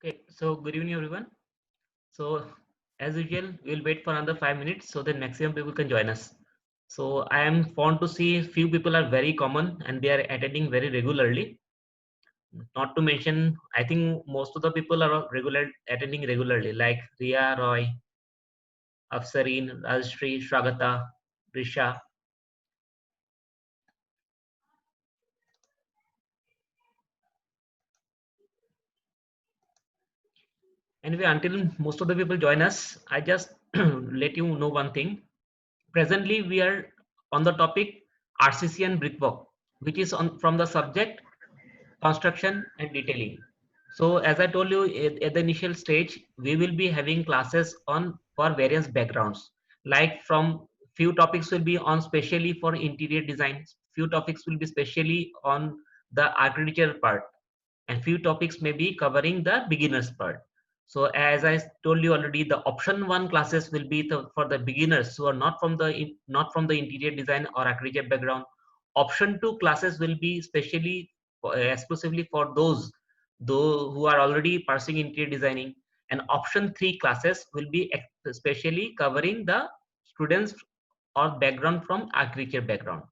Okay, so good evening, everyone. So, as usual, we'll wait for another 5 minutes so that maximum people can join us. So, I am fond to see few people are very common and they are attending very regularly. Not to mention, I think most of the people are attending regularly, like Ria, Roy, Afsareen, Rajshri, Shwagata, Risha. Anyway, until most of the people join us, I just let you know one thing. Presently, we are on the topic RCC and brickwork, which is on from the subject construction and detailing. So as I told you at the initial stage, we will be having classes on for various backgrounds. Like from few topics will be on specially for interior design, few topics will be specially on the architecture part, and few topics may be covering the beginners part. So as I told you already, the option one classes will be for the beginners who are not from the interior design or architecture background. Option two classes will be specially exclusively for those who are already pursuing interior designing, and option three classes will be especially covering the students or background from architecture background.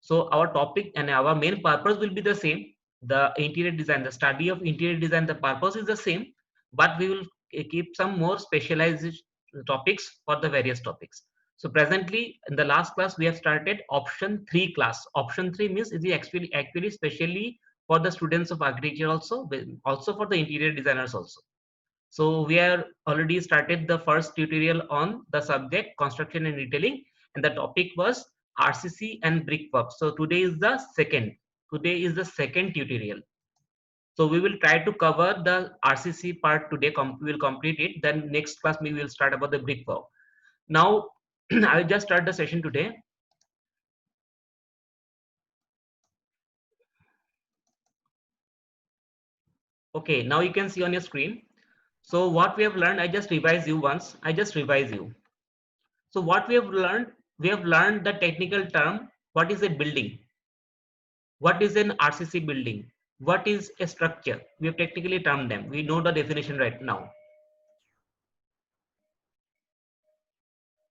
So our topic and our main purpose will be the same. The interior design, the study of interior design, the purpose is the same, but we will keep some more specialized topics for the various topics. So presently in the last class we have started option 3 class. Option 3 means it is actually specially for the students of architecture also, also for the interior designers also. So we are already started the first tutorial on the subject construction and detailing, and the topic was RCC and brickwork. So today is the second. Today is the second tutorial. So we will try to cover the RCC part today. We will complete it. Then next class we will start about the brickwork. Now I will just start the session today. Okay, now you can see on your screen. So what we have learned, I just revise you once. I just revise you. So what we have learned the technical term. What is a building? What is an RCC building? What is a structure? We have technically termed them. We know the definition right now.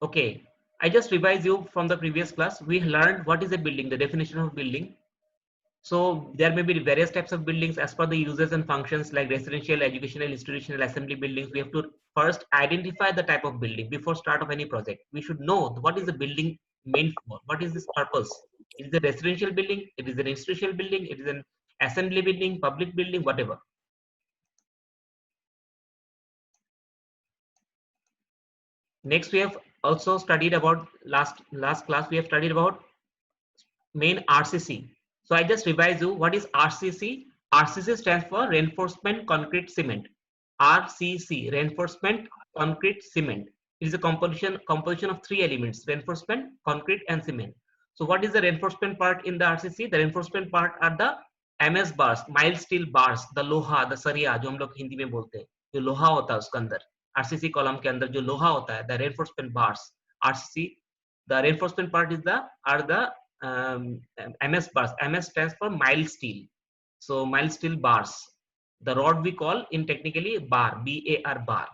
Okay. I just revise you from the previous class. We learned what is a building, the definition of building. So there may be various types of buildings as per the uses and functions like residential, educational, institutional, assembly buildings. We have to first identify the type of building before start of any project. We should know what is the building meant for. What is its purpose? It is a residential building. It is an institutional building. It is an assembly building, public building, whatever. Next, we have also studied about last class. We have studied about main RCC. So I just revise you what is RCC. RCC stands for reinforcement concrete cement. RCC, reinforcement concrete cement. It is a composition of three elements: reinforcement, concrete, and cement. So what is the reinforcement part in the RCC? The reinforcement part are the MS bars, mild steel bars, the लोहा, the सरिया जो हम लोग हिंदी में बोलते हैं, जो लोहा होता है उसके अंदर, RCC कॉलम के अंदर जो लोहा होता है, the reinforcement bars, RCC. The reinforcement part is the are the MS bars. MS stands for mild steel. So mild steel bars. The rod we call in technically bar, BAR bar.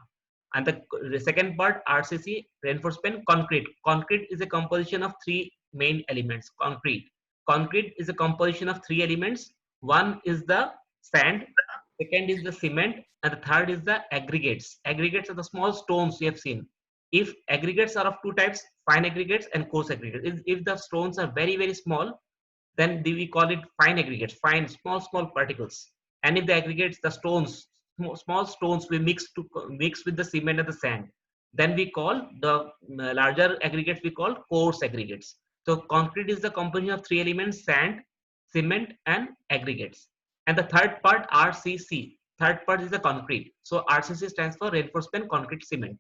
And the second part RCC reinforcement concrete. Concrete is a composition of three main elements. Concrete. Concrete is a composition of three elements. One is the sand, second is the cement, and the third is the aggregates. Aggregates are the small stones we have seen. If aggregates are of two types, fine aggregates and coarse aggregates. If the stones are very small, then we call it fine aggregates, fine small particles. And if the aggregates, the stones, small stones we mix with the cement and the sand, then we call the larger aggregates we call coarse aggregates. So concrete is the composition of three elements: sand, cement, and aggregates. And the third part, RCC, third part is the concrete. So RCC stands for reinforcement concrete cement.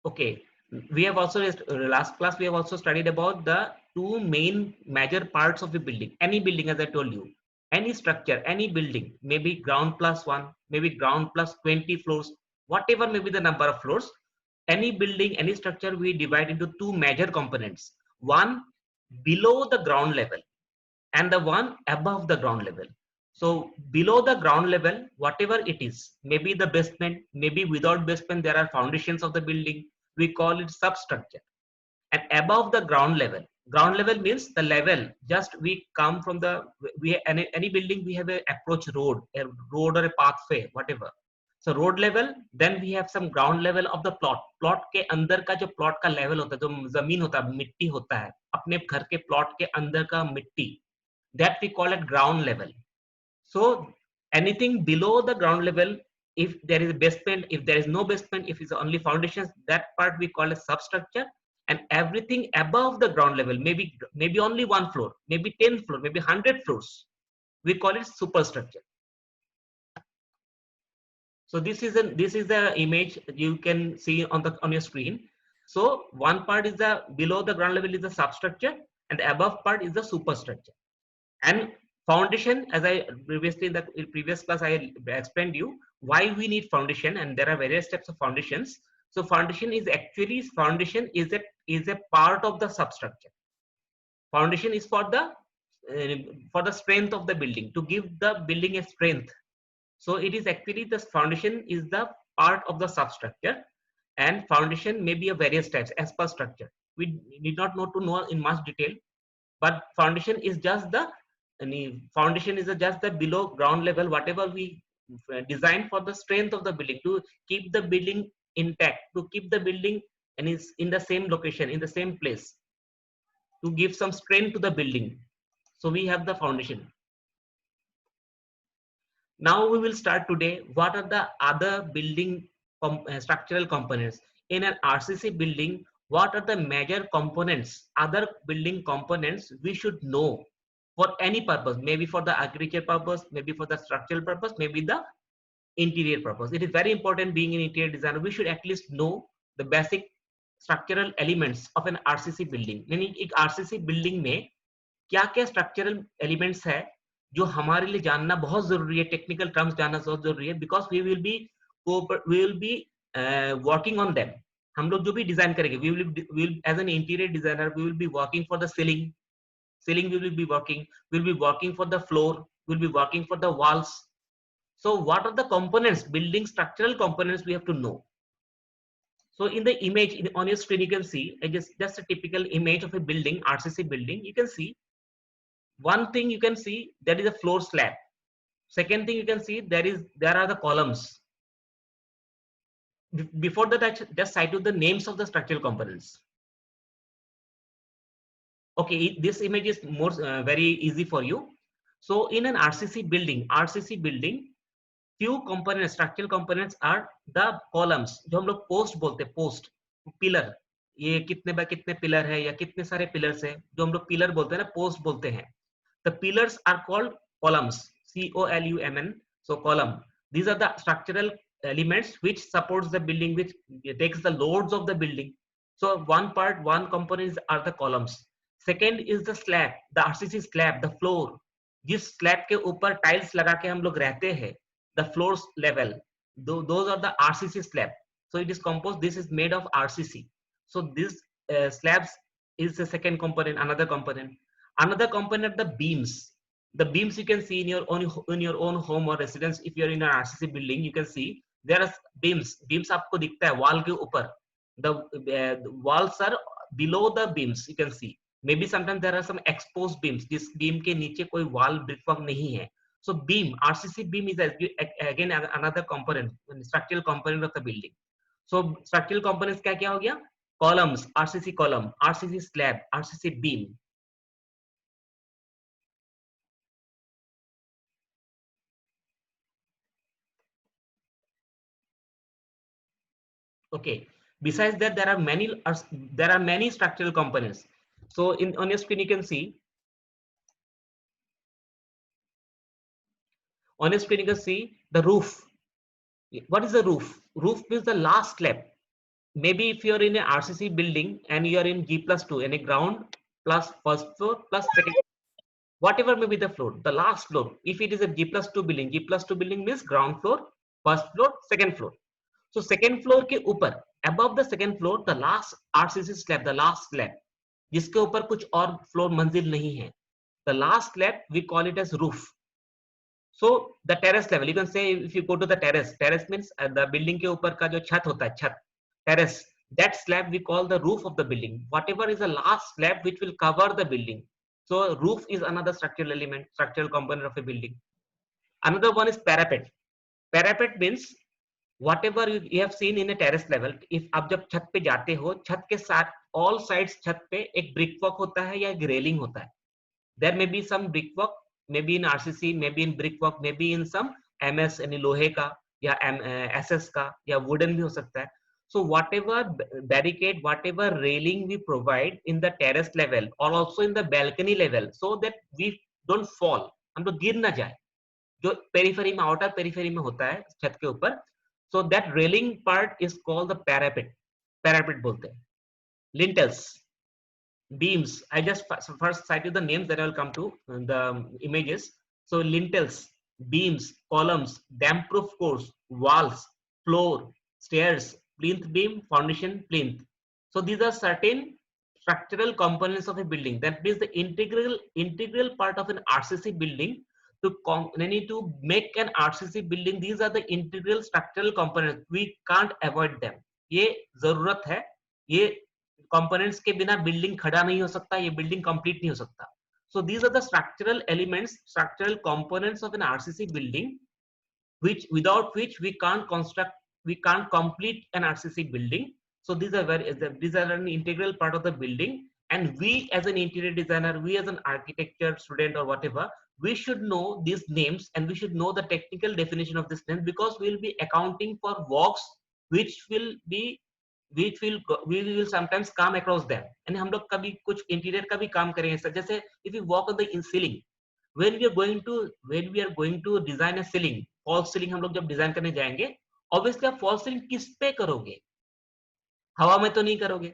Okay, we have also last class we have also studied about the two main major parts of a building. Any building, as I told you, any structure, any building, maybe ground plus one, maybe ground plus 20 floors, whatever may be the number of floors. Any building, any structure, we divide into two major components. One below the ground level and the one above the ground level. So below the ground level, whatever it is, maybe the basement, maybe without basement, there are foundations of the building. We call it substructure. And above the ground level means the level. Just we come from the any building, we have a approach road, or a pathway, whatever. So road level, then we have some ground level of the plot. Plot के अंदर का जो plot का level होता है, जो जमीन होता है, मिट्टी होता है, अपने घर के प्लॉट के अंदर का मिट्टी, that we call it ground level. So anything below the ground level, if there is a basement, if there is no basement, if it's only foundations, that part we call a substructure. And everything above the ground level, maybe only one floor, maybe 10 floor, maybe 100 floors, we call it superstructure. So this is the image you can see on your screen. So one part is the below the ground level is the substructure, and the above part is the superstructure. And foundation, as I previously in the previous class I explained you why we need foundation, and there are various types of foundations. So foundation is a part of the substructure. Foundation is for the strength of the building, to give the building a strength. So it is actually the foundation is the part of the substructure, and foundation may be of various types as per structure. We need not know in much detail, but foundation is just the below ground level, whatever we design for the strength of the building, to keep the building intact, to keep the building and is in the same location, in the same place, to give some strength to the building. So we have the foundation. Now we will start today. What are the other building structural components in an RCC building? What are the major components, other building components we should know for any purpose, maybe for the agriculture purpose, maybe for the structural purpose, maybe the interior purpose. It is very important, being an interior designer, we should at least know the basic structural elements of an RCC building. यानी एक RCC building में क्या क्या structural elements है जो हमारे लिए जानना बहुत जरूरी है, टेक्निकल टर्म्स जानना बहुत जरूरी है, because we will be working on them. हम लोग जो भी डिजाइन करेंगे, we will as an interior designer we will be working for the ceiling we will be working for the floor, we'll be working for the walls. So what are the components, building structural components we have to know? So in the image on your screen you can see just a typical image of a building, RCC building. You can see one thing, you can see that is a floor slab. Second thing you can see there are the columns. Before that, I just cite you the names of the structural components. Okay, this image is more very easy for you. So in an RCC building, few components, structural components are the columns, जो हम लोग post बोलते हैं, post, pillar. ये कितने bye कितने pillar है या कितने सारे पिलर्स है, जो हम लोग पिलर बोलते हैं ना, पोस्ट बोलते हैं. The pillars are called columns, COLUMN. So column, these are the structural elements which supports the building, which takes the loads of the building. So one components are the columns. Second is the slab, the RCC slab, the floor. जिस slab के ऊपर tiles लगा के हम लोग रहते हैं, the floor level, those are the RCC slab. So it is composed, this is made of RCC. So this slabs is the second component. Another component, the beams. The beams you can see in your own home or residence. If you are in an RCC building, you can see there are beams. Beams आपको दिखता है wall के ऊपर. The walls are below the beams. You can see. Maybe sometimes there are some exposed beams. जिस beam के नीचे कोई wall brickwork नहीं है. So beam, RCC beam is again another component, structural component of the building. So structural components क्या हो गया? Columns, RCC column, RCC slab, RCC beam. Okay. Besides that, there are many structural components. So on your screen you can see. On your screen you can see the roof. What is the roof? Roof means the last slab. Maybe if you are in an RCC building and you are in G+2, any ground plus first floor plus second, whatever may be the floor, the last floor. If it is a G+2 building means ground floor, first floor, second floor. So second floor के ऊपर, above the second floor, the last RCC slab, the last slab. जिसके ऊपर कुछ और floor मंजिल नहीं है. The last slab we call it as roof. So the terrace level, you can say if you go to the terrace means the building के ऊपर का जो छत होता है, छत, terrace, that slab we call the roof of the building. Whatever is the last slab which will cover the building. So roof is another structural element, structural component of a building. Another one is parapet. Parapet means whatever you have seen in a terrace level. If आप जब छत पे जाते हो, छत के साथ all sides छत पे एक brickwork होता है या एक railing होता है. There may be some brickwork, maybe in RCC, maybe in brickwork, maybe in some MS यानी लोहे का या SS का या wooden भी हो सकता है. So whatever barricade, whatever railing we provide in the terrace level or also in the balcony level, so that we don't fall, हम लोग गिर ना जाए. जो पेरिफेरी में, आउटर पेरिफेरी में होता है छत के ऊपर, so that railing part is called the parapet. Parapet बोलते हैं. Lintels, beams. I just first cite you the names, that I will come to the images. So lintels, beams, columns, damp proof cores, walls, floor, stairs, plinth beam, foundation, plinth. So these are certain structural components of a building. That means the integral part of an RCC building. To make an RCC building, these are the integral structural components. We can't avoid them. ये जरूरत है. ये components के बिना building खड़ा नहीं हो सकता, ये बिल्डिंग कंप्लीट नहीं हो सकता. So these are the structural elements, structural components of an RCC building, which without which we can't construct, we can't complete an RCC building. So these are an integral part of the building, and we as an interior designer, we as an architecture student or whatever, we should know these names and we should know the technical definition of this name, because we will be accounting for works which will we will sometimes come across them. And हम लोग कभी कुछ interior का भी काम करेंगे, जैसे if you walk on the ceiling, when we are going to design a ceiling, false ceiling हम लोग जब डिजाइन करने जाएंगे, obviously आप false ceiling किस पे करोगे? हवा में तो नहीं करोगे.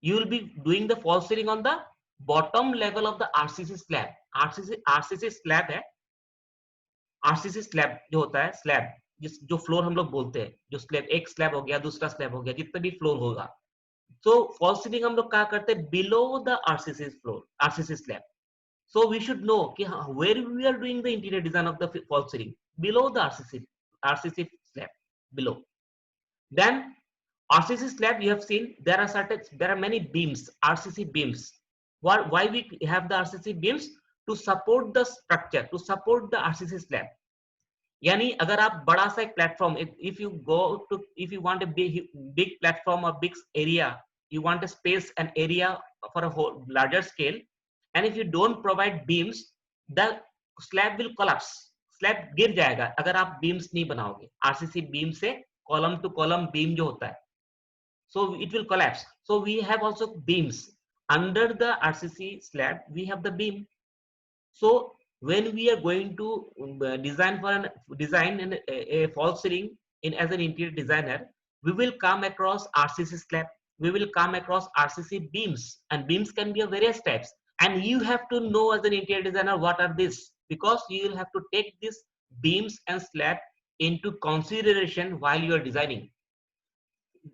You will be doing the false ceiling on the bottom level of the RCC slab. RCC slab है. RCC slab जो होता है, slab जो फ्लोर हम लोग बोलते हैं, जो स्लैब, एक स्लैब हो गया, दूसरा स्लैब हो गया, जितना भी फ्लोर होगा. So false ceiling हम लोग क्या करते हैं? Below the RCC floor, RCC slab. So we should know कि where we are doing the interior design of the false ceiling, below the RCC slab, below. Then RCC slab, you have seen there are many beams, RCC beams. Why we have the RCC beams? To support the structure, to support the RCC slab. यानी अगर आप बड़ा सा एक platform, if you want a big platform or big area, you want a space and area for a whole larger scale, and if you don't provide beams, the slab will collapse. slab गिर जाएगा अगर आप beams नहीं बनाओगे. RCC beam से column to column beam जो होता है, so it will collapse. So we have also beams under the RCC slab. We have the beam. So when we are going to design a false ceiling as an interior designer, we will come across RCC slab, we will come across RCC beams, and beams can be of various types, and you have to know as an interior designer what are these, because you will have to take these beams and slab into consideration while you are designing.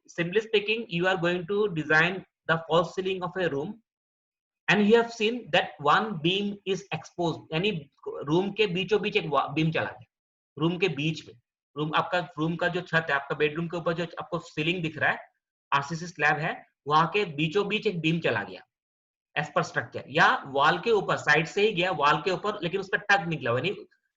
Simply speaking, you are going to design the false ceiling of a room, and you have seen that one beam is exposed, यानी room के बीचों बीच एक beam चला गया, room के बीच में, आपका room का जो छत है, आपका बेडरूम के ऊपर जो आपको सीलिंग दिख रहा है, आरसीसी स्लैब है, वहां के बीचों बीच एक बीम चला गया एज पर स्ट्रक्चर, या वॉल के ऊपर साइड से ही गया वॉल के ऊपर, लेकिन उस पर टग निकला, यानी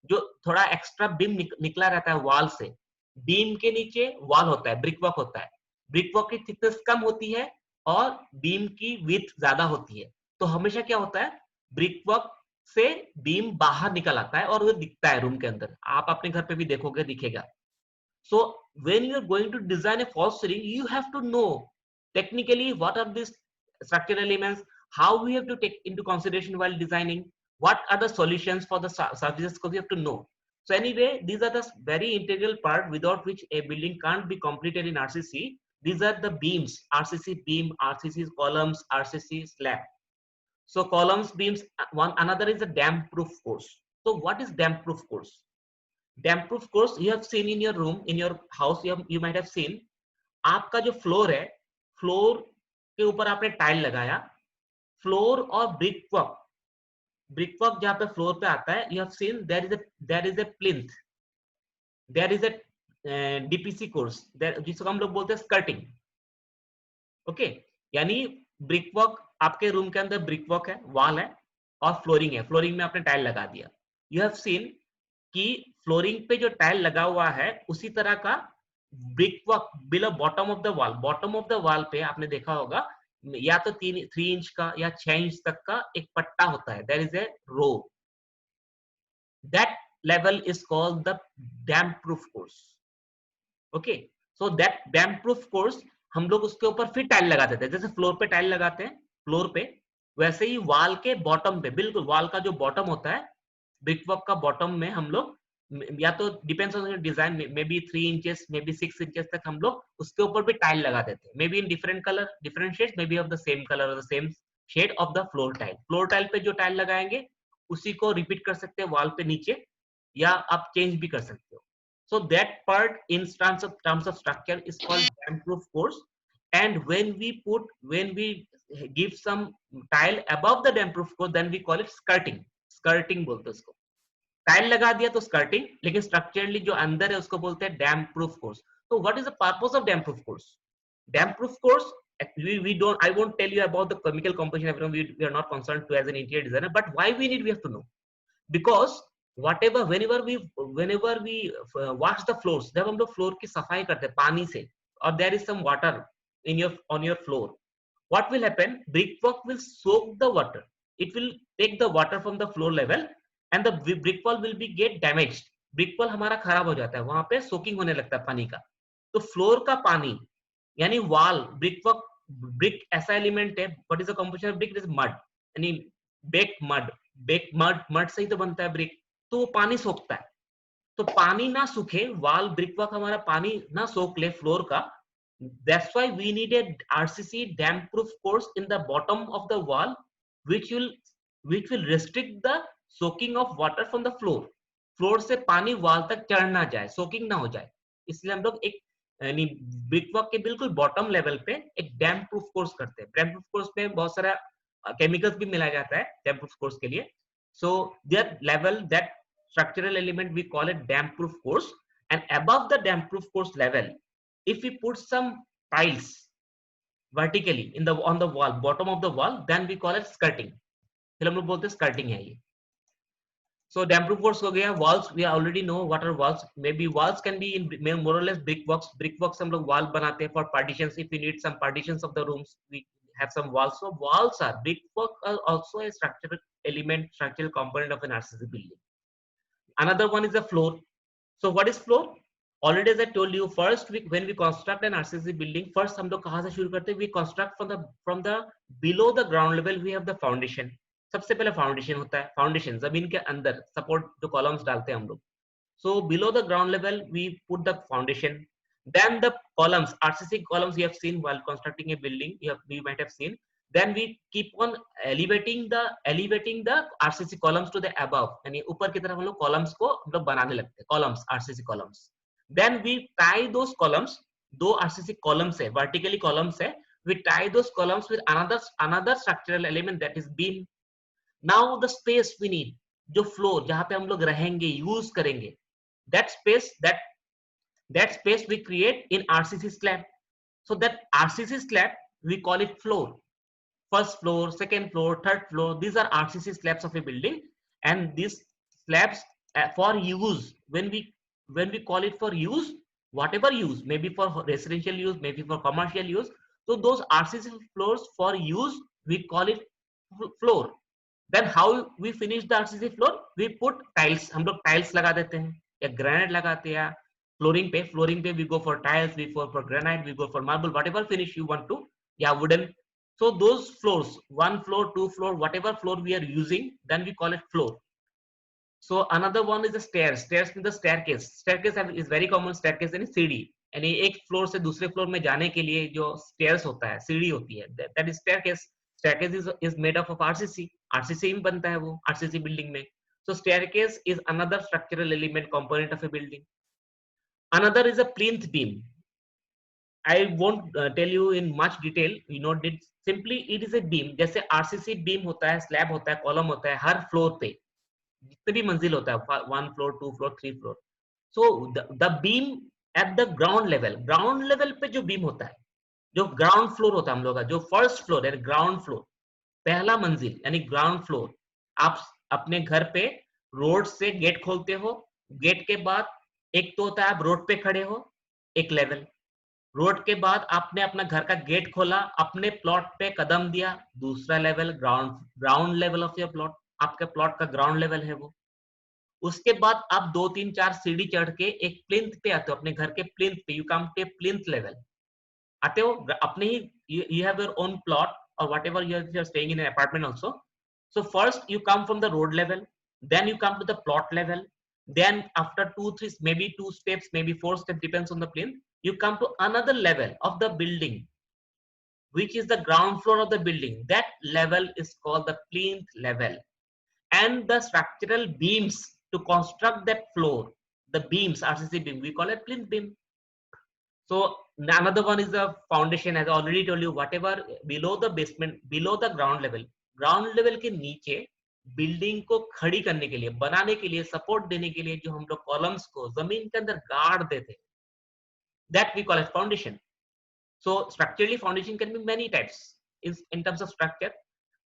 जो थोड़ा एक्स्ट्रा बीम निकला रहता है वॉल से. बीम के नीचे वॉल होता है, ब्रिकवर्क होता है, ब्रिकवर्क की थिकनेस कम होती है और बीम की विड्थ ज्यादा होती है. तो हमेशा क्या होता है, ब्रिकवर्क से बीम बाहर निकल आता है और वो दिखता है रूम के अंदर. आप अपने घर पे भी देखोगे, दिखेगा. So when you are going to design a false ceiling, you have to know technically what are these structural elements, how we have to take into consideration while designing, what are the solutions for the services, because you have to know. So anyway, these are the very integral part without which a building can't be completed in RCC. These are the beams, RCC beam, RCC columns, RCC slab. So columns, beams, another is a damp proof course. So what is damp proof course? Damp proof course you have seen in your room, in your house, you might have seen, आपका जो floor है, floor के ऊपर आपने tile लगाया, floor और brick work जहां पे फ्लोर पे आता है, you have seen there is a plinth, there is a DPC course, जिसको हम लोग बोलते हैं स्कर्टिंग। ओके, यानी ब्रिक वर्क, आपके रूम के अंदर ब्रिक वर्क है, वॉल है और फ्लोरिंग है, फ्लोरिंग में आपने टाइल लगा दिया। यू हैव सीन कि फ्लोरिंग पे जो टाइल लगा हुआ है उसी तरह का brick work below bottom of the wall, bottom of the wall पे आपने देखा होगा या तो 3 इंच का या 6 इंच तक का एक पट्टा होता है, there is a row, that level is called the damp proof course. Okay, so that damp proof course हम लोग उसके ऊपर फिर टाइल लगा देते हैं, जैसे फ्लोर पे टाइल लगाते हैं फ्लोर पे, वैसे ही वॉल के बॉटम पे, बिल्कुल वॉल का जो बॉटम होता है ब्रिक वर्क का बॉटम में हम लोग या तो depends on design, may be 3 inches may be 6 inches तक हम लोग उसके ऊपर भी टाइल लगा देते हैं, maybe in different colour different shades, maybe of the same colour और the same shade of the floor tile पे जो टाइल लगाएंगे उसी को रिपीट कर सकते हैं वॉल पे नीचे, या आप चेंज भी कर सकते हो। So that part in terms of structure is called damp proof course. And when we give some tile above the damp proof course, then we call it skirting. Skirting बोलते हैं उसको। टाइल लगा दिया तो स्कर्टिंग, लेकिन structurally जो अंदर है उसको बोलते हैं डैम्प प्रूफ कोर्स। तो what is the purpose of damp proof course? Damp proof course, we don't, I won't tell you about the chemical composition, everyone, we are not concerned to as an interior designer, but why we have to know, because whatever whenever we wash the floors, जब हम लोग floor की सफाई करते हैं पानी से और there is some water in your on your floor, what will happen, brickwork will soak the water, it will take the water from the floor level and the brick wall will be get damaged, brick wall हमारा खराब हो जाता है, वहां पे soaking होने लगता है पानी का। तो फ्लोर का पानी यानी वॉल ब्रिकवर्क, ब्रिक ऐसा एलिमेंट है, what is the composition of brick, is mud, यानी बेक मड, मड से ही तो बनता है ब्रिक, तो वो पानी सोखता है। तो पानी ना सूखे, वॉल ब्रिकवर्क हमारा पानी ना सोख ले फ्लोर का, that's why we need a RCC damp proof course in the bottom of the wall, which will restrict the soaking of water from the floor, floor से पानी वॉल तक चढ़ ना जाए, सोकिंग ना हो जाए, इसलिए हम लोग एक यानी ब्रिकवर्क के बिल्कुल बॉटम लेवल पे एक डैम्प प्रूफ कोर्स करते हैं। डैम्प प्रूफ कोर्स में बहुत सारा केमिकल्स भी मिलाया जाता है डैम्प प्रूफ कोर्स के लिए, so that level, that structural element we call it damp proof course, and above the damp proof course level, if we put some tiles vertically in the on the wall, bottom of the wall, then we call it skirting, फिर हम लोग बोलते हैं skirting है ये। So damp proof course हो गया, walls we already know what are walls, maybe walls can be in more or less brickworks हम लोग wall बनाते हैं for partitions, if we need some partitions of the rooms we have some walls, so walls are brickwork are also a structural element, structural component of an RCC building. Another one is the floor. So what is floor? Already as I told you, first when we construct an RCC building, first हम लोग कहाँ से शुरू करते हैं, we construct from the below the ground level we have the foundation. सबसे पहले foundation होता है, फाउंडेशन जमीन के अंदर सपोर्ट जो कॉलम्स डालते हैं हम लोग, so below the ground level we put the foundation, then the columns, RCC columns you have seen while constructing a building, you might have seen, then we keep on elevating the RCC columns to the above, यानी ऊपर की तरफ हम लोग columns को हम लोग बनाने लगते हैं, columns, RCC columns, then we tie those columns, दो RCC columns है, vertically columns है, we tie those columns with another structural element that is beam. Now the space we need, जो फ्लोर जहां पे हम लोग रहेंगे यूज करेंगे, that space we create in RCC slab, so that RCC slab we call it floor, first floor, second floor, third floor, these are RCC slabs of a building, and these slabs for use, when we call it for use, whatever use, maybe for residential use, maybe for commercial use, so those RCC floors for use we call it floor. Then how we finish the RCC floor, we put tiles, हम लोग tiles लगा देते हैं या granite लगाते हैं, flooring पे we go for tiles, we go for granite, we go for marble, whatever finish you want to, या wooden. So those floors, 1 floor, 2 floor, whatever floor we are using, then we call it floor. So another one is the stairs in the staircase is very common, staircase यानी सीढ़ी, यानी एक floor से दूसरे floor में जाने के लिए जो स्टेयर्स होता है, सीढ़ी होती है, that is staircase. Staircase is made up of RCC में बनता है वो RCC building में, so staircase is another structural element component of a building. Another is a plinth beam. I won't tell you in much detail. You know, it simply it is a beam. जैसे RCC beam होता है, slab होता है, column होता है, हर floor पे जितने भी मंजिल होता है, 1 floor, 2 floor, 3 floor, so the beam at the ground level पे जो बीम होता है, जो ग्राउंड फ्लोर होता है हम लोग का, जो फर्स्ट फ्लोर है, ग्राउंड फ्लोर, पहला मंजिल यानी ग्राउंड फ्लोर, आप अपने घर पे रोड से गेट खोलते हो, गेट के बाद एक तो होता है आप रोड पे खड़े हो, एक लेवल, रोड के बाद आपने अपना घर का गेट खोला, अपने प्लॉट पे कदम दिया, दूसरा level, ground level of your plot, आपके प्लॉट का ग्राउंड लेवल है वो। उसके बाद आप 2 3 4 सीढ़ी चढ़ के एक प्लिंथ पे आते हो, अपने घर के प्लिंथ पे, you come to plinth level आते हो, अपने ही, you have your own plot or whatever you're staying in an apartment also. So first you come from the road level, then you come to the plot level, then after 2 3 maybe 2 steps, maybe 4 steps, depends on the plinth, you come to another level of the building, which is the ground floor of the building. That level is called the plinth level. And the structural beams to construct that floor, the beams, RCC beam, we call it plinth beam. So another one is the foundation. As I already told you, whatever below the basement, below the ground level के नीचे building को खड़ी करने के लिए, बनाने के लिए, सपोर्ट देने के लिए जो हम लोग कॉलम्स को जमीन के अंदर गाड़ देते हैं, that we call as foundation. So structurally, foundation can be many types in terms of structure.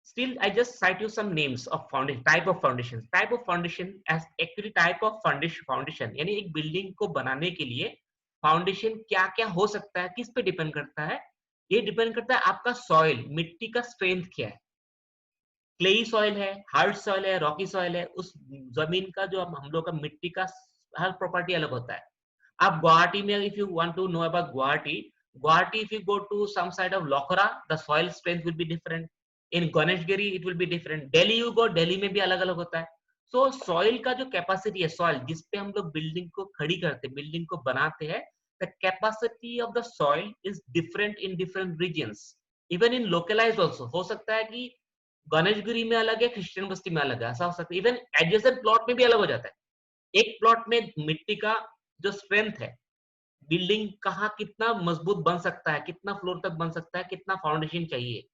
Still, I just cite you some names of foundation, type of foundations. Type of foundation as actually type of foundation. यानी एक building को बनाने के लिए foundation क्या क्या हो सकता है, किस पे डिपेंड करता है? ये डिपेंड करता है आपका सॉइल, मिट्टी का स्ट्रेंथ क्या है, क्लेई सॉइल है, हार्ड सॉइल है, रॉकी सॉइल है, उस जमीन का जो हम लोग का मिट्टी का हर प्रॉपर्टी अलग होता है। आप गुवाहाटी में, if you want to know about Guwahati, if you go to some side of Lokhra, the soil strength will be different, in Ganeshguri it will be different, Delhi you go, Delhi में भी अलग अलग होता है। सो सॉइल का जो कैपेसिटी है, सॉइल जिसपे हम लोग बिल्डिंग को खड़ी करते हैं, बिल्डिंग को बनाते हैं, the capacity of the soil is different in different regions, even in localise also. हो सकता है कि गणेशगिरी में अलग है, क्रिश्चियन बस्ती में अलग है, ऐसा हो सकता है। इवन एडजेसेंट प्लॉट में भी अलग हो जाता है। एक प्लॉट में मिट्टी का जो स्ट्रेंथ है, बिल्डिंग कहाँ कितना मजबूत बन सकता है, कितना फ्लोर तक बन सकता है, कितना फाउंडेशन चाहिए,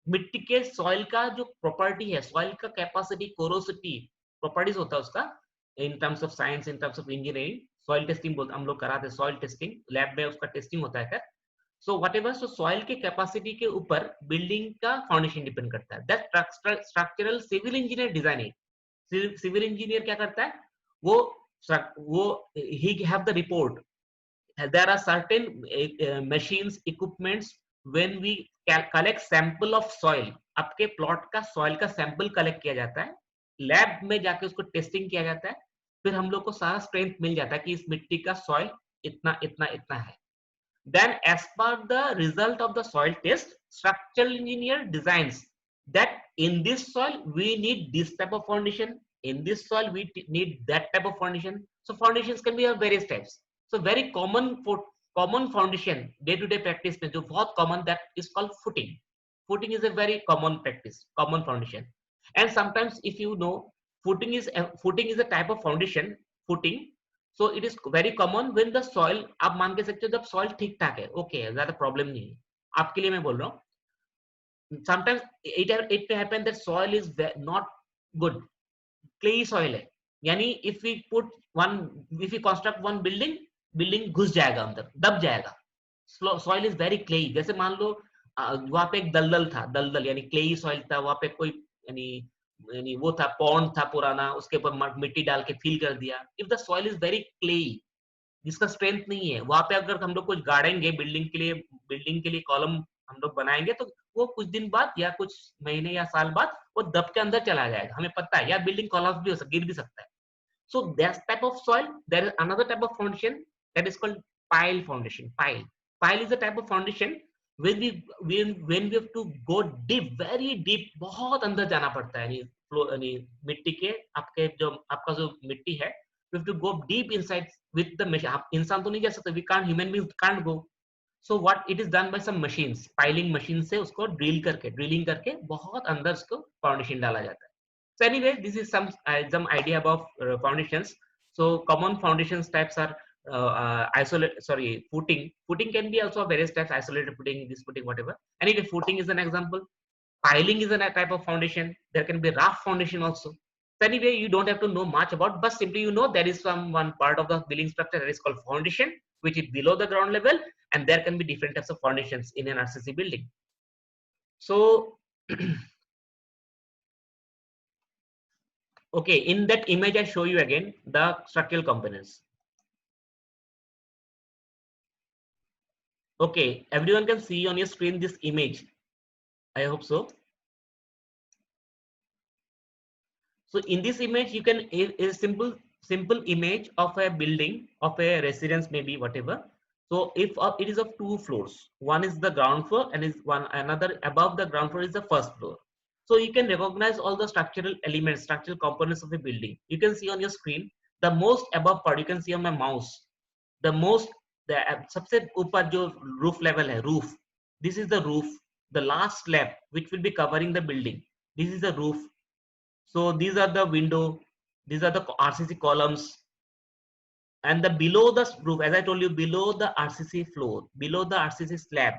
मिट्टी के सॉइल का जो प्रॉपर्टी है, सॉइल का कैपेसिटी, कोरोसिटी, प्रॉपर्टीज होता है उसका, in terms of science, in terms of engineering, soil testing बोलते हम लोग कराते हैं, सॉइल टेस्टिंग लैब में उसका टेस्टिंग होता है। So whatever, so soil के कैपेसिटी के ऊपर बिल्डिंग का फाउंडेशन डिपेंड करता है। That structural civil engineer designing, civil engineer क्या करता है, वो ही have the report, there are certain machines, equipments, when we collect sample of soil, आपके प्लॉट का सॉइल का सैंपल कलेक्ट किया जाता है, लैब में जाके उसको टेस्टिंग किया जाता है, फिर हम लोग को सारा स्ट्रेंथ मिल जाता है कि इस मिट्टी का सॉइल इतना इतना इतना है। Then as per the result of the soil test, structural engineer designs that in this soil we need this type of foundation, in this soil we need that type of foundation. So foundations can be of various types. So very common for common foundation day to day practice में जो बहुत common, that is called footing. Footing is a very common practice, common foundation. And sometimes if you know, footing is a type of foundation, footing. So it is very common when the soil, आप मान के सकते हो जब soil ठीक ठाक है, okay, ज्यादा प्रॉब्लम नहीं है, आपके लिए मैं बोल रहा हूँ। Sometimes it may happen that soil is not good, clay soil है, यानी if we construct one building घुस जाएगा अंदर, दब जाएगा। Soil is very clay, जैसे मान लो वहां पे एक दलदल था, दलदल यानी क्लेई सॉइल था, वहां पे कोई यानी वो था, पॉन्ड था पुराना, उसके ऊपर मिट्टी डाल के फिल कर दिया। If the soil is very clayey, जिसका स्ट्रेंथ नहीं है, वहां पे अगर हम लोग कुछ गाड़ेंगे बिल्डिंग के लिए कॉलम हम लोग बनाएंगे, तो वो कुछ दिन बाद या कुछ महीने या साल बाद वो दब के अंदर चला जाएगा, हमें पता है, या बिल्डिंग कोलैप्स भी हो सकता, गिर भी सकता है। So that type of soil, there is another type of foundation that is called pile foundation. Pile is a type of foundation when we have to go deep, very deep, बहुत अंदर जाना पड़ता है, यानी मिट्टी के आपका जो मिट्टी है, we have to go deep inside with the machine. आप इंसान तो नहीं जा सकते, human beings can't go. So what it is done by some machines, piling machine से उसको ड्रिलिंग करके बहुत अंदर उसको फाउंडेशन डाला जाता है। So anyway, this is some idea about foundations. So common foundations types are isolate, sorry, footing. Footing can be also various types, isolated footing, this footing, whatever. Anyway, footing is an example. Piling is a type of foundation. There can be raft foundation also. So anyway, you don't have to know much about, but simply you know there is some one part of the building structure that is called foundation, which is below the ground level, and there can be different types of foundations in an RCC building. So okay, in that image I show you again the structural components. Okay, everyone can see on your screen this image. I hope so. So in this image, you can a simple image of a building, of a residence, maybe whatever. So if it is of two floors, one is the ground floor and is one another above the ground floor is the first floor. So you can recognize all the structural elements, structural components of a building. You can see on your screen the most above part. You can see on my mouse the most, the सबसे ऊपर जो roof level है, roof. This is the roof. The last slab which will be covering the building. This is the roof. So these are the window, these are the RCC columns, and the below the roof, as I told you, below the RCC floor, below the RCC slab,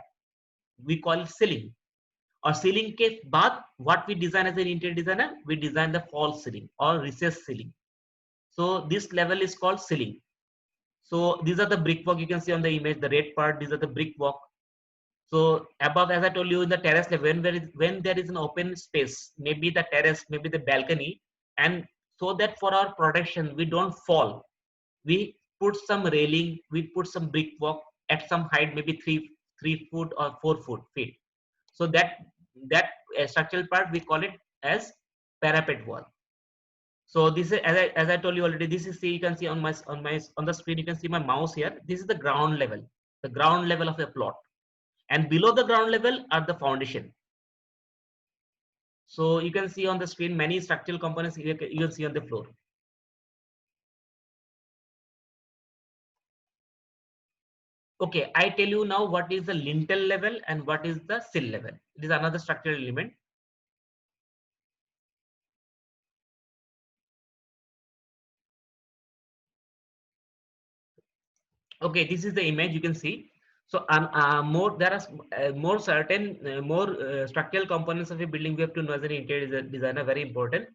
we call it ceiling. Or ceiling के बाद, what we design as an interior designer, we design the false ceiling or recessed ceiling. So this level is called ceiling. So these are the brickwork you can see on the image, the red part. These are the brickwork. So above, as I told you, in the terrace level, when there is an open space, maybe the terrace, maybe the balcony, and so that for our protection, we don't fall, we put some railing, we put some brickwork at some height, maybe 3 foot or 4 feet. So that structural part we call it as parapet wall. So this is, as I told you already, this is, see, you can see on on the screen, you can see my mouse here. This is the ground level of a plot, and below the ground level are the foundation. So you can see on the screen many structural components you can see on the floor. Okay, I tell you now what is the lintel level and what is the sill level. It is another structural element. Okay, this is the image you can see. So more, there are more certain more structural components of a building we have to know as an interior designer, very important.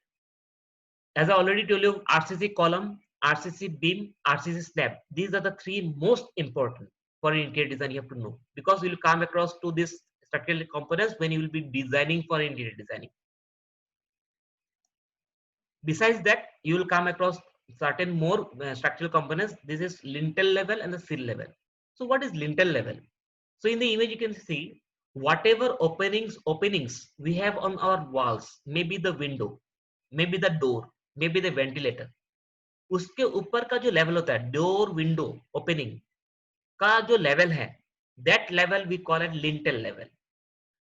As I already told you, RCC column, RCC beam, RCC slab. These are the three most important for an interior design you have to know, because you will come across to these structural components when you will be designing for interior designing. Besides that, you will come across certain more structural components. This is lintel level and the sill level. So what is lintel level? So in the image you can see whatever openings we have on our walls, maybe the window, maybe the door, maybe the ventilator, उसके ऊपर का जो level होता है, door window opening का जो level है, that level we call it lintel level.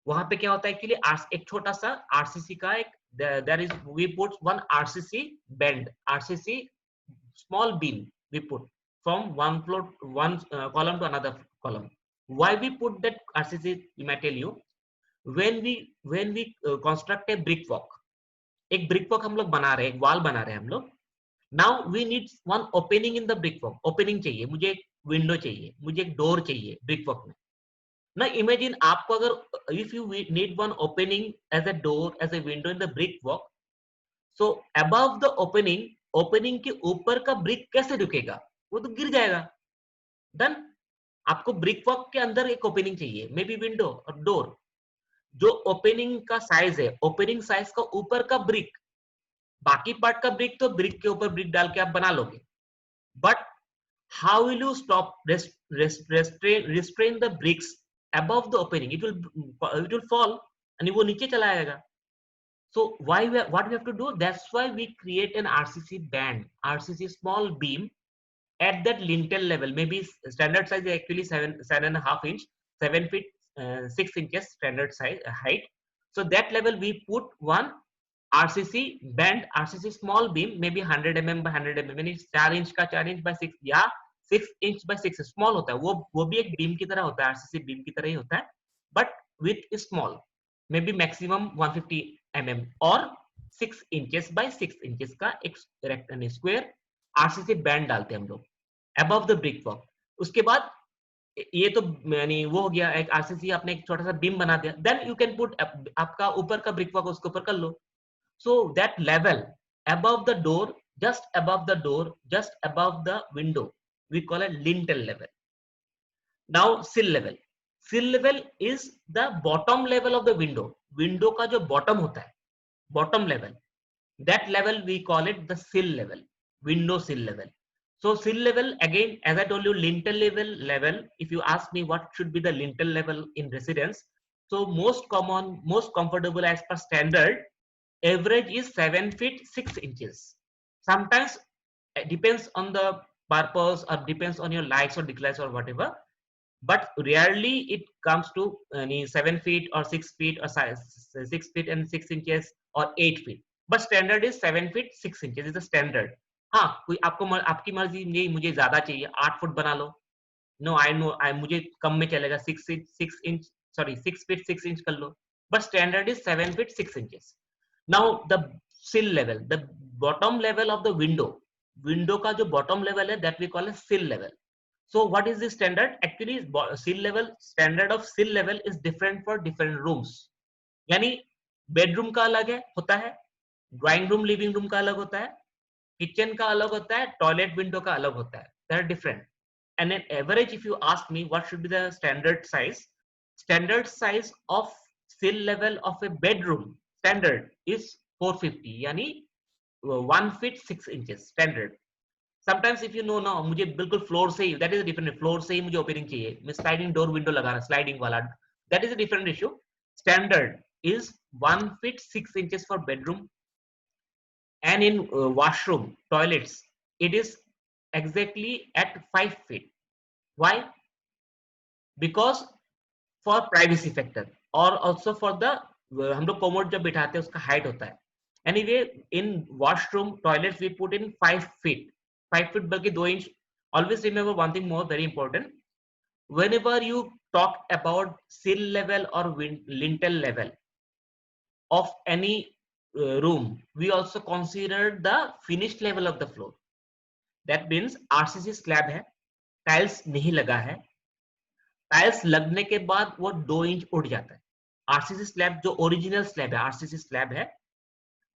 वहां पे क्या होता है, एक्चुअली एक छोटा सा आरसीसी का एक, there is, we put one RCC bend, RCC small beam we put from one floor, one column to another column. Why we put that RCC, you might tell you, when we construct a brickwork, एक brickwork हम लोग बना रहे हैं, एक wall बना रहे हैं हम लोग. Now we need one opening in the brickwork. Opening चाहिए, मुझे एक window चाहिए, मुझे एक door चाहिए brickwork में. Now imagine आपको अगर, if you need one opening as a door, as a window in the brickwork, so above the opening के ऊपर का brick कैसे रुकेगा, वो तो गिर जाएगा. Then आपको brickwork के अंदर एक opening चाहिए, maybe window और door. जो opening का size है, opening size का ऊपर का brick, बाकी पार्ट का ब्रिक तो ब्रिक के ऊपर ब्रिक डाल के आप बना लोगे. But how will you stop restrain the bricks above the opening? It will fall and वो नीचे चला आएगा. So what we have to do, that's why we create an RCC band, RCC small beam at that lintel level. Maybe standard size is actually 7.5 inch, 7 feet 6 inches standard size height. So that level we put one RCC band, RCC small beam, maybe 100 mm by 100 mm, यानी 4 inch का 4 inch by 6 या 6 inch by 6 small होता है. वो भी एक beam की तरह होता है, RCC बीम की तरह ही होता है, but with small, may be maximum 150 mm और 6 इंचेस by 6 इंचेस का एक स्क्वायर RCC बैंड डालते हैं हम लोग. above the brickwork. उसके बाद ये तो यानी वो हो गया, एक आरसीसी आपने एक छोटा सा बीम बना दिया, देन यू कैन पुट आपका ऊपर का ब्रिक वर्क उसके ऊपर कर लो. So that level above the door, just above the door, just above the window, we call it lintel level. Now sill level is the bottom level of the window का जो bottom होता है, bottom level, that level we call it the sill level, window sill level. So sill level, again, as I told you, lintel level, if you ask me what should be the lintel level in residence, so most common, most comfortable as per standard, average is 7 feet 6 inches. Sometimes it depends on the purpose or depends on your likes or dislikes or whatever, but rarely it comes to 7 feet or 6 feet or 6 feet and 6 inches or 8 feet, but standard is 7 feet 6 inches is the standard. हाँ, कोई आपको आपकी मर्जी, नहीं मुझे ज्यादा चाहिए 8 foot बना लो, नो आई नो आई मुझे कम में चलेगा 6 इंच, सॉरी 6 फीट 6 इंच कर लो, but standard is 7 feet 6 inches. Now the sill level, the bottom level of the window का जो बॉटम लेवल है, that we call a sill level. So what is the standard? Actually, sill level, standard of sill level is different for different rooms. यानी bedroom का अलग है होता है, drawing room living room का अलग होता है, किचन का अलग होता है, टॉयलेट विंडो का अलग होता है. They are different. And an average, if you ask me what should be the standard size of sill level of a bedroom standard is 450, यानी 1 feet 6 inches standard. Sometimes if you know ना, मुझे बिल्कुल floor से ही, that is different, floor से ही मुझे opening चाहिए, मैं sliding door window लगा रहा, स्लाइडिंग वाला, that is a different issue. Standard is 1 feet 6 inches for bedroom, and in washroom toilets it is exactly at 5 feet. Why? Because for privacy factor और also for the हम लोग commode जब बिठाते हैं उसका हाइट होता है. Anyway, in washroom toilets we put in 5 feet, 5 feet बल्कि 2 inch. Always remember one thing more very important. Whenever you talk about sill level or lintel level of any room, we also consider the finished level of the floor. That means RCC slab है, tiles नहीं लगा है, tiles लगने के बाद वो 2 inch उठ जाता है. आरसीसी स्लैब जो ओरिजिनल स्लैब है, आरसीसी स्लैब है,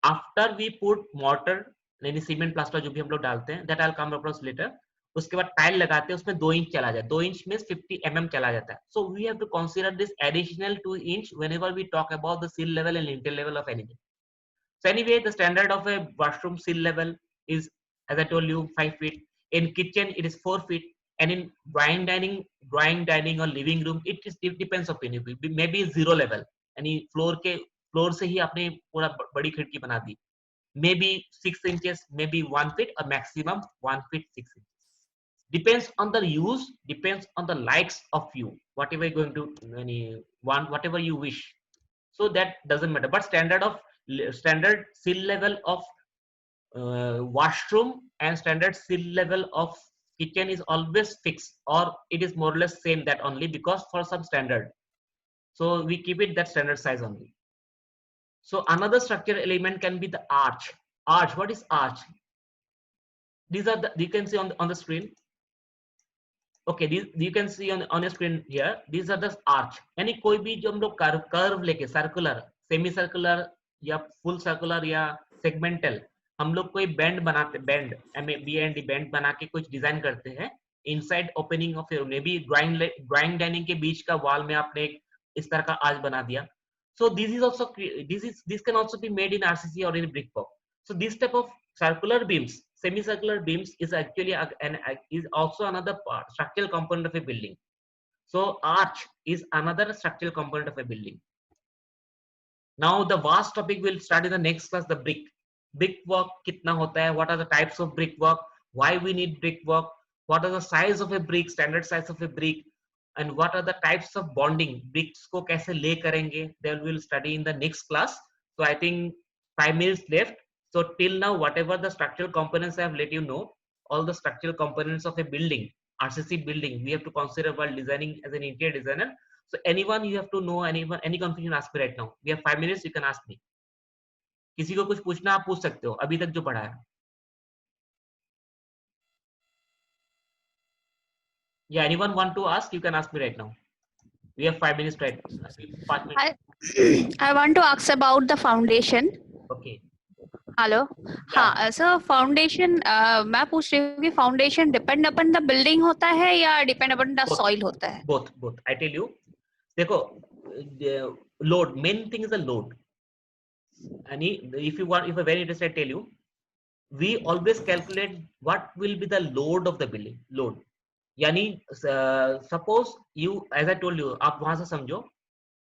आफ्टर वी पुट मॉर्टर यानी सीमेंट प्लास्टर जो भी हम लोग डालते हैं, that I will come across later, उसके बाद टाइल लगाते हैं, उसमें 2 इंच चला जाए, 2 इंच में 50 mm चला जाता है. So we have to consider this additional 2 inch whenever we talk about the sill level and lintel level of anything. So anyway, the standard of a washroom sill level is, as I told you, 5 feet. In kitchen, it is 4 feet. And in drawing dining or living room, it depends upon you. Maybe zero level. यानी floor से ही आपने पूरा बड़ी खिड़की बना दी. Maybe 6 inches, maybe 1 feet, or maximum 1 feet 6 inches. Depends on the use, depends on the likes of you. Whatever you're going to want, whatever you wish. So that doesn't matter. But standard sill level of washroom and standard sill level of kitchen is always fixed, or it is more or less same, that only because for some standard, so we keep it that standard size only. So another structural element can be the arch. What is arch? These are the, you can see on the screen. Okay, you can see on your screen here, these are the arch. यानी कोई भी जो हम लोग curve लेके, circular, semi circular या full circular या segmental, हम लोग कोई बैंड बनाते, बैंड BAND बैंड बना के कुछ डिजाइन करते हैं inside opening of may be drawing dining के बीच का वॉल में आपने इस तरह का आर्च बना दिया. So this can also be made in RCC or in brickwork. So this type of circular beams, semicircular beams, is actually is also another structural component of a building. So arch is another structural component of a building. Now the vast topic will start in the next class. The brickwork कितना होता है? What are the types of brickwork? Why we need brickwork? What are the size of a brick? Standard size of a brick? And what are the types of bonding? Bricks को कैसे lay करेंगे? That we will study in the next class. So I think 5 minutes left. So till now, whatever the structural components I have let you know, all the structural components of a building, RCC building, we have to consider while designing as an interior designer. So anyone you have to know, any confusion, ask me right now. We have 5 minutes. You can ask me. किसी को कुछ पूछना आप पूछ सकते हो अभी तक जो पढ़ा है. Yeah, anyone want to ask? You can ask me right now. We have 5 minutes, right? 5 minutes. I want to ask about the foundation. Okay. Hello Yeah. हाँ सर फाउंडेशन मैं पूछ रही हूँ कि foundation depend upon the building होता है या depend upon the soil होता है both I tell you, देखो, load, main thing is the load. And if you want, if you're very interested, I tell you, we always calculate what will be the load of the building. Load यानी suppose you, as I told you, आप वहां से समझो,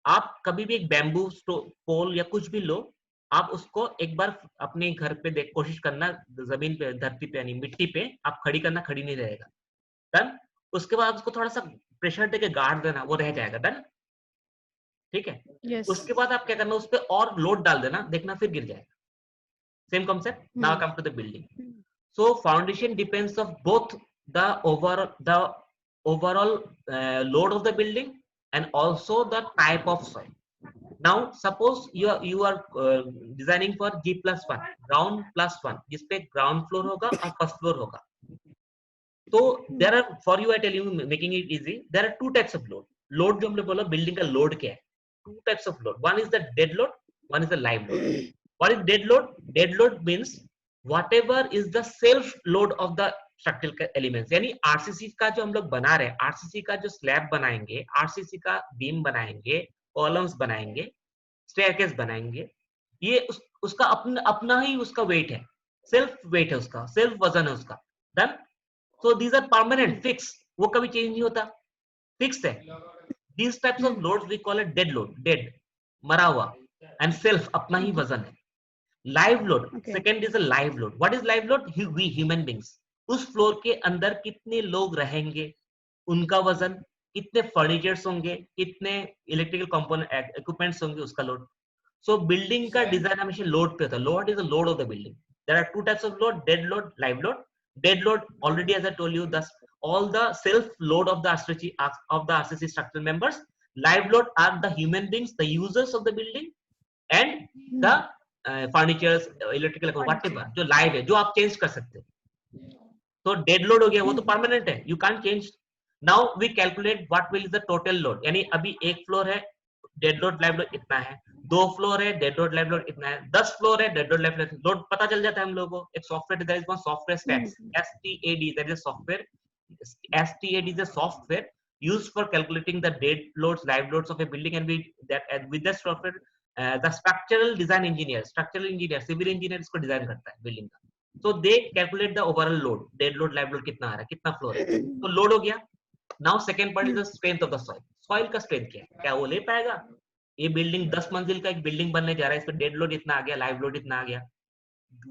आप कभी भी एक bamboo पोल या कुछ भी लो, आप उसको एक बार अपने घर पे देख कोशिश करना, जमीन पे, धरती पे यानी मिट्टी पे आप खड़ी करना, खड़ी नहीं रहेगा। डन। उसके बाद उसको थोड़ा सा प्रेशर देके गाड़ देना, वो रह जाएगा। डन, ठीक है। yes. उसके बाद आप क्या करना, उस पर और लोड डाल देना, देखना फिर गिर जाएगा। Same concept. Now come to the building. So foundation depends of both the overall load of the building and also the type of soil. Now suppose you are designing for G+1, ground plus 1, जिसपे ground floor होगा और first floor होगा। तो there are, for you I tell you, making it easy, there are two types of load. Load जो हम लोग बोला building का लोड क्या है, two types of load. One is the dead load, one is the live load. What is dead load? Dead load means whatever is the self load of the structural elements. यानी RCC का जो हम लोग बना रहे हैं, RCC का जो स्लैब बनाएंगे, आरसीसी का बीम बनाएंगे, कॉलम्स बनाएंगे, स्टेयरकेस बनाएंगे, ये उसका अपना ही उसका वेट है, सेल्फ वेट है उसका, सेल्फ वजन है उसका। Done. So these are permanent, fix, वो कभी चेंज नहीं होता, फिक्स है। These types of loads we call it dead load, dead, मरा हुआ, एंड सेल्फ, अपना ही वजन है। Live load, second is a live load. What is live load? We human beings, उस फ्लोर के अंदर कितने लोग रहेंगे, उनका वजन, कितने फर्नीचर्स होंगे, कितने इलेक्ट्रिकल कंपोनेंट इक्विपमेंट्स होंगे, उसका लोड। सो बिल्डिंग का डिजाइन हमेशा लोड पे होता है। Load is the load of the building. There are two types of load, dead load, live load. Dead load, already as I told you, thus all the self load of the RCC structural members. Live load are the human beings, the users of the building, and the furnitures, electrical, whatever जो live है, जो आप change कर सकते हैं। तो dead load हो गया, वो तो परमानेंट है, you can change. Now we calculate what will is the total load. यानी अभी एक फ्लोर है, डेड लोड लाइव लोड इतना है, 2 फ्लोर है, डेड लोड लाइव लोड इतना है, 10 फ्लोर है, डेड लोड लाइव लोड पता चल जाता है हम लोगों को। एक software, there is one software stats, STAD, that is software. STAD is a software used for calculating the dead loads, live loads of a building, and with that software the structural engineer, civil engineer इसको design करता है building का। So they calculate the overall load, dead load, live load कितना आ रहा है, कितना floor है, तो लोड हो गया। Now second part is the strength of the soil. Soil का स्ट्रेंथ क्या है, क्या वो ले पाएगा? ये बिल्डिंग 10 मंजिल का एक बिल्डिंग बनने जा रहा है, इस पे डेड लोड इतना आ गया, लाइव लोड इतना आ गया।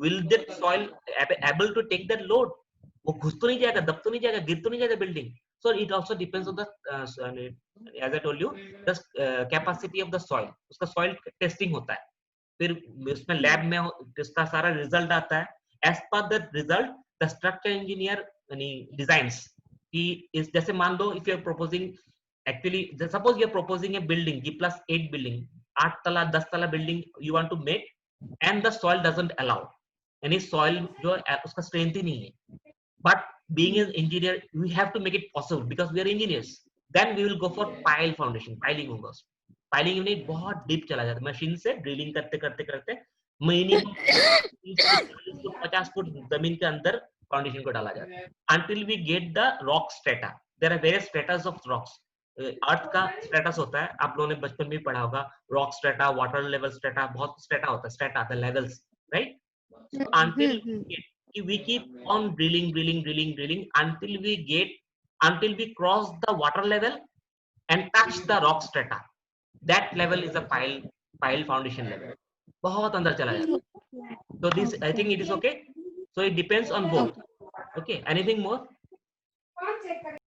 Will that soil able to take that load? वो घुस तो नहीं जाएगा, दब तो नहीं जाएगा, गिर तो नहीं जाएगा building. So it also depends on the as I told you, the capacity of the soil. उसका soil testing होता है, फिर उसमें लैब में इसका सारा रिजल्ट आता है। As per the result the structure engineer यानी डिजाइन्स कि इस, जैसे मान लो if you are proposing, actually suppose you are proposing a building G+8 building, 8 तला 10 तला building you want to make, and the soil doesn't allow, यानी soil जो उसका स्ट्रेंथ ही नहीं है। But being an engineer we have to make it possible because we are engineers. Then we will go for pile foundation, piling होगा। Piling unit बहुत deep चला जाता है, मशीन से ड्रिलिंग करते करते करते मिनिमम 50 फुट जमीन के अंदर फाउंडेशन को डाला जाता है, until we get the rock strata. There are various stratas of rocks. अर्थ का स्ट्रेटस होता है, आप लोगों ने बचपन में पढ़ा होगा, rock strata, water level strata, बहुत स्ट्रेटा होता है, strata the levels, right? Until we keep on drilling until we cross the water level and touch the rock strata. That level is a pile foundation level. बहुत अंदर चला जाता है। So this I think it is okay. So it depends on both. Okay. Anything more?